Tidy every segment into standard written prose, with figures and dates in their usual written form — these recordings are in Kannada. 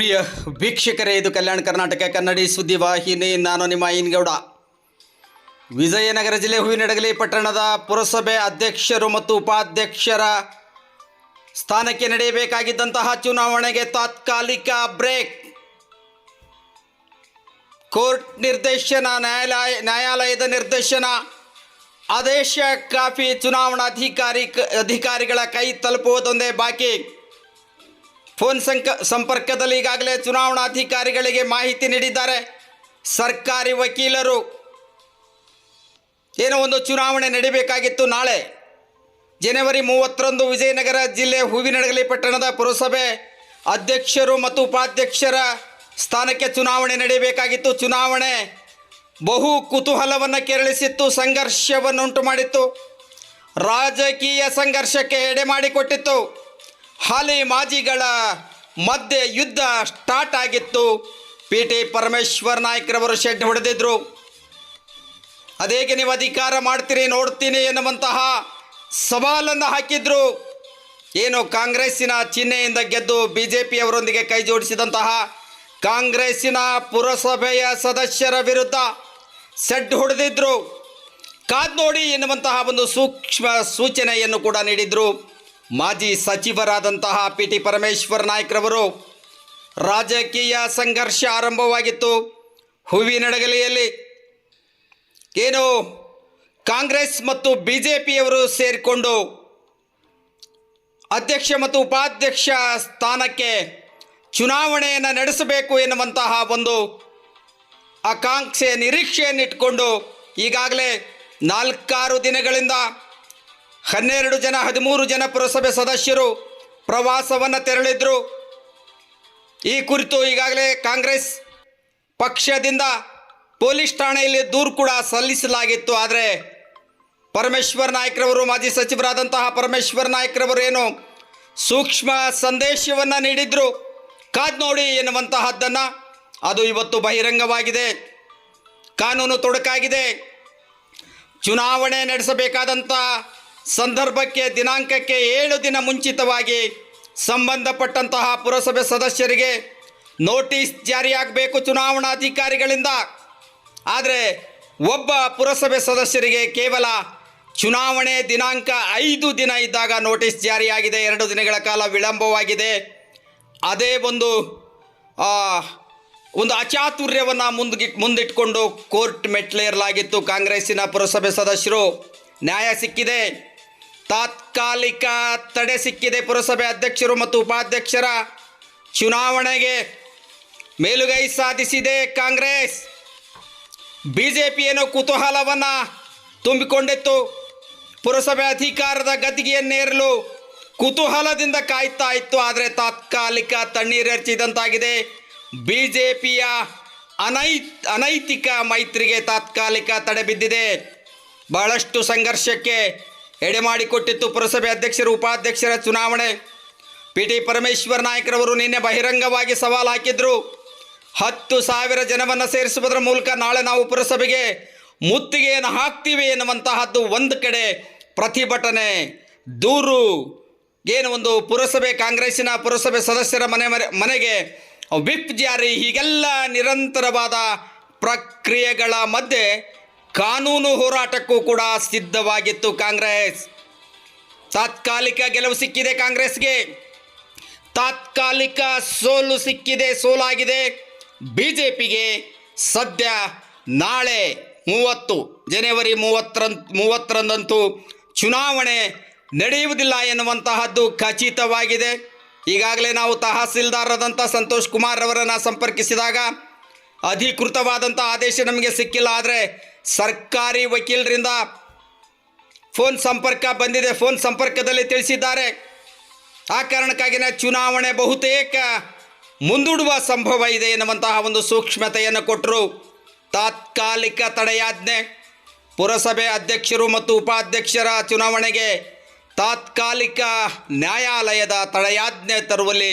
ಪ್ರಿಯ ವೀಕ್ಷಕರೇ, ಇದು ಕಲ್ಯಾಣ ಕರ್ನಾಟಕ ಕನ್ನಡಿ ಸುದ್ದಿವಾಹಿನಿ. ನಾನು ನಿಮ್ಮ ಐನ್ಗೌಡ. ವಿಜಯನಗರ ಜಿಲ್ಲೆ ಹೂವಿನಡಗಲಿ ಪಟ್ಟಣದ ಪುರಸಭೆ ಅಧ್ಯಕ್ಷರು ಮತ್ತು ಉಪಾಧ್ಯಕ್ಷರ ಸ್ಥಾನಕ್ಕೆ ನಡೆಯಬೇಕಾಗಿದ್ದಂತಹ ಚುನಾವಣೆಗೆ ತಾತ್ಕಾಲಿಕ ಬ್ರೇಕ್. ಕೋರ್ಟ್ ನಿರ್ದೇಶನ, ನ್ಯಾಯಾಲಯದ ನಿರ್ದೇಶನ, ಆದೇಶ ಕಾಪಿ ಅಧಿಕಾರಿಗಳ ಕೈ ತಲುಪುವುದೊಂದೇ ಬಾಕಿ. ಫೋನ್ ಸಂಪರ್ಕದಲ್ಲಿ ಈಗಾಗಲೇ ಚುನಾವಣಾಧಿಕಾರಿಗಳಿಗೆ ಮಾಹಿತಿ ನೀಡಿದ್ದಾರೆ ಸರ್ಕಾರಿ ವಕೀಲರು. ಏನೋ ಒಂದು ಚುನಾವಣೆ ನಡೀಬೇಕಾಗಿತ್ತು. ನಾಳೆ ಜನವರಿ 30ರಂದು ವಿಜಯನಗರ ಜಿಲ್ಲೆ ಹೂವಿನಡಗಲಿ ಪಟ್ಟಣದ ಪುರಸಭೆ ಅಧ್ಯಕ್ಷರು ಮತ್ತು ಉಪಾಧ್ಯಕ್ಷರ ಸ್ಥಾನಕ್ಕೆ ಚುನಾವಣೆ ನಡೆಯಬೇಕಾಗಿತ್ತು. ಚುನಾವಣೆ ಬಹು ಕುತೂಹಲವನ್ನು ಕೆರಳಿಸಿತ್ತು, ಸಂಘರ್ಷವನ್ನುಂಟು ಮಾಡಿತ್ತು, ರಾಜಕೀಯ ಸಂಘರ್ಷಕ್ಕೆ ಎಡೆ ಮಾಡಿಕೊಟ್ಟಿತ್ತು. ಹಾಲಿ ಮಾಜಿಗಳ ಮಧ್ಯೆ ಯುದ್ಧ ಸ್ಟಾರ್ಟ್ ಆಗಿತ್ತು. ಟಿ ಪರಮೇಶ್ವರ್ ನಾಯ್ಕರವರು ಶೆಡ್ ಹೊಡೆದಿದ್ರು. ಅದೇಗೆ ನೀವು ಅಧಿಕಾರ ಮಾಡ್ತೀರಿ ನೋಡ್ತೀನಿ ಎನ್ನುವಂತಹ ಸವಾಲನ್ನು ಹಾಕಿದ್ರು. ಏನು ಕಾಂಗ್ರೆಸ್ಸಿನ ಚಿಹ್ನೆಯಿಂದ ಗೆದ್ದು BJPಯವರೊಂದಿಗೆ ಕೈ ಜೋಡಿಸಿದಂತಹ ಕಾಂಗ್ರೆಸ್ಸಿನ ಪುರಸಭೆಯ ಸದಸ್ಯರ ವಿರುದ್ಧ ಸೆಡ್ ಹೊಡೆದಿದ್ರು. ಕಾದ್ ನೋಡಿ ಎನ್ನುವಂತಹ ಒಂದು ಸೂಕ್ಷ್ಮ ಸೂಚನೆಯನ್ನು ಕೂಡ ನೀಡಿದರು ಮಾಜಿ ಸಚಿವರಾದಂತಹ ಟಿ ಪರಮೇಶ್ವರ್ ನಾಯ್ಕರವರು. ರಾಜಕೀಯ ಸಂಘರ್ಷ ಆರಂಭವಾಗಿತ್ತು ಹೂವಿನಡಗಲಿಯಲ್ಲಿ. ಏನು ಕಾಂಗ್ರೆಸ್ ಮತ್ತು BJPಯವರು ಸೇರಿಕೊಂಡು ಅಧ್ಯಕ್ಷ ಮತ್ತು ಉಪಾಧ್ಯಕ್ಷ ಸ್ಥಾನಕ್ಕೆ ಚುನಾವಣೆಯನ್ನು ನಡೆಸಬೇಕು ಎನ್ನುವಂತಹ ಒಂದು ಆಕಾಂಕ್ಷೆ, ನಿರೀಕ್ಷೆಯನ್ನಿಟ್ಟುಕೊಂಡು ಈಗಾಗಲೇ 4-6 ದಿನಗಳಿಂದ 13 ಜನ ಪುರಸಭೆ ಸದಸ್ಯರು ಪ್ರವಾಸವನ್ನು ತೆರಳಿದ್ರು. ಈ ಕುರಿತು ಈಗಾಗಲೇ ಕಾಂಗ್ರೆಸ್ ಪಕ್ಷದಿಂದ ಪೊಲೀಸ್ ಠಾಣೆಯಲ್ಲಿ ದೂರು ಕೂಡ ಸಲ್ಲಿಸಲಾಗಿತ್ತು. ಆದರೆ ಪರಮೇಶ್ವರ್ ನಾಯ್ಕರವರು, ಮಾಜಿ ಸಚಿವರಾದಂತಹ ಪರಮೇಶ್ವರ್ ನಾಯ್ಕರವರು ಏನು ಸೂಕ್ಷ್ಮ ಸಂದೇಶವನ್ನು ನೀಡಿದ್ರು, ಕಾದ್ ನೋಡಿ ಎನ್ನುವಂತಹದ್ದನ್ನು, ಅದು ಇವತ್ತು ಬಹಿರಂಗವಾಗಿದೆ. ಕಾನೂನು ತೊಡಕಾಗಿದೆ. ಚುನಾವಣೆ ನಡೆಸಬೇಕಾದಂಥ ಸಂದರ್ಭಕ್ಕೆ, ದಿನಾಂಕಕ್ಕೆ 7 ದಿನ ಮುಂಚಿತವಾಗಿ ಸಂಬಂಧಪಟ್ಟಂತಹ ಪುರಸಭೆ ಸದಸ್ಯರಿಗೆ ನೋಟಿಸ್ ಜಾರಿಯಾಗಬೇಕು ಚುನಾವಣಾಧಿಕಾರಿಗಳಿಂದ. ಆದರೆ ಒಬ್ಬ ಪುರಸಭೆ ಸದಸ್ಯರಿಗೆ ಕೇವಲ ಚುನಾವಣೆ ದಿನಾಂಕ 5 ದಿನ ಇದ್ದಾಗ ನೋಟಿಸ್ ಜಾರಿಯಾಗಿದೆ. 2 ದಿನಗಳ ಕಾಲ ವಿಳಂಬವಾಗಿದೆ. ಅದೇ ಒಂದು ಅಚಾತುರ್ಯವನ್ನು ಮುಂದಿಟ್ಕೊಂಡು ಕೋರ್ಟ್ ಮೆಟ್ಲೇರಲಾಗಿತ್ತು ಕಾಂಗ್ರೆಸ್ಸಿನ ಪುರಸಭೆ ಸದಸ್ಯರು. ನ್ಯಾಯ ಸಿಕ್ಕಿದೆ, ತಾತ್ಕಾಲಿಕ ತಡೆ ಸಿಕ್ಕಿದೆ. ಪುರಸಭೆ ಅಧ್ಯಕ್ಷರು ಮತ್ತು ಉಪಾಧ್ಯಕ್ಷರ ಚುನಾವಣೆಗೆ ಮೇಲುಗೈ ಸಾಧಿಸಿದೆ ಕಾಂಗ್ರೆಸ್. BJP ಏನೋ ಕುತೂಹಲವನ್ನು ತುಂಬಿಕೊಂಡಿತ್ತು. ಪುರಸಭೆ ಅಧಿಕಾರದ ಗದ್ದಿಗೆಯನ್ನೇರಲು ಕುತೂಹಲದಿಂದ ಕಾಯ್ತಾ ಇತ್ತು. ಆದರೆ ತಾತ್ಕಾಲಿಕ ತಣ್ಣೀರೆರ್ಚಿದಂತಾಗಿದೆ. BJPಯ ಅನೈತಿಕ ಮೈತ್ರಿಗೆ ತಾತ್ಕಾಲಿಕ ತಡೆ ಬಿದ್ದಿದೆ. ಬಹಳಷ್ಟು ಸಂಘರ್ಷಕ್ಕೆ ಎಡೆ ಮಾಡಿಕೊಟ್ಟಿತ್ತು ಪುರಸಭೆ ಅಧ್ಯಕ್ಷರು ಉಪಾಧ್ಯಕ್ಷರ ಚುನಾವಣೆ. ಟಿ ಪರಮೇಶ್ವರ್ ನಾಯ್ಕರವರು ನಿನ್ನೆ ಬಹಿರಂಗವಾಗಿ ಸವಾಲು ಹಾಕಿದ್ರು. 10,000 ಜನವನ್ನು ಸೇರಿಸುವುದರ ಮೂಲಕ ನಾಳೆ ನಾವು ಪುರಸಭೆಗೆ ಮುತ್ತಿಗೆಯನ್ನು ಹಾಕ್ತೀವಿ ಎನ್ನುವಂತಹದ್ದು ಒಂದು ಕಡೆ ಪ್ರತಿಭಟನೆ, ದೂರು, ಏನು ಒಂದು ಪುರಸಭೆ, ಕಾಂಗ್ರೆಸ್ಸಿನ ಪುರಸಭೆ ಸದಸ್ಯರ ಮನೆಗೆ ವಿಪ್ ಜಾರಿ, ಹೀಗೆಲ್ಲ ನಿರಂತರವಾದ ಪ್ರಕ್ರಿಯೆಗಳ ಮಧ್ಯೆ ಕಾನೂನು ಹೋರಾಟಕ್ಕೂ ಕೂಡ ಸಿದ್ಧವಾಗಿತ್ತು ಕಾಂಗ್ರೆಸ್. ತಾತ್ಕಾಲಿಕ ಗೆಲುವು ಸಿಕ್ಕಿದೆ ಕಾಂಗ್ರೆಸ್ಗೆ, ತಾತ್ಕಾಲಿಕ ಸೋಲಾಗಿದೆ BJPಗೆ. ಸದ್ಯ ನಾಳೆ ಜನವರಿ 30ರಂದಂತೂ ಚುನಾವಣೆ ನಡೆಯುವುದಿಲ್ಲ ಎನ್ನುವಂತಹದ್ದು ಖಚಿತವಾಗಿದೆ. ಈಗಾಗಲೇ ನಾವು ತಹಸೀಲ್ದಾರರಾದಂಥ ಸಂತೋಷ್ ಕುಮಾರ್ ಅವರನ್ನು ಸಂಪರ್ಕಿಸಿದಾಗ ಅಧಿಕೃತವಾದಂಥ ಆದೇಶ ನಮಗೆ ಸಿಕ್ಕಿಲ್ಲ. ಆದರೆ ಸರ್ಕಾರಿ ವಕೀಲರಿಂದ ಫೋನ್ ಸಂಪರ್ಕ ಬಂದಿದೆ. ಫೋನ್ ಸಂಪರ್ಕದಲ್ಲಿ ತಿಳಿಸಿದ್ದಾರೆ, ಆ ಕಾರಣಕ್ಕಾಗಿಯೇ ಚುನಾವಣೆ ಬಹುತೇಕ ಮುಂದೂಡುವ ಸಂಭವ ಇದೆ ಎನ್ನುವಂತಹ ಒಂದು ಸೂಕ್ಷ್ಮತೆಯನ್ನು ಕೊಟ್ಟರು. ತಾತ್ಕಾಲಿಕ ತಡೆಯಾಜ್ಞೆ, ಪುರಸಭೆ ಅಧ್ಯಕ್ಷರು ಮತ್ತು ಉಪಾಧ್ಯಕ್ಷರ ಚುನಾವಣೆಗೆ ತಾತ್ಕಾಲಿಕ ನ್ಯಾಯಾಲಯದ ತಡೆಯಾಜ್ಞೆ ತರುವಲ್ಲಿ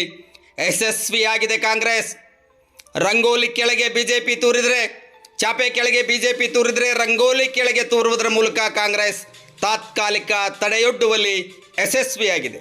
ಯಶಸ್ವಿಯಾಗಿದೆ ಕಾಂಗ್ರೆಸ್. ರಂಗೋಲಿ ಕೆಳಗೆ BJP ತೂರಿದರೆ, ಚಾಪೆ ಕೆಳಗೆ BJP ತೂರಿದರೆ, ರಂಗೋಲಿ ಕೆಳಗೆ ತೂರುವುದರ ಮೂಲಕ ಕಾಂಗ್ರೆಸ್ ತಾತ್ಕಾಲಿಕ ತಡೆಯೊಡ್ಡುವಲ್ಲಿ ಯಶಸ್ವಿಯಾಗಿದೆ.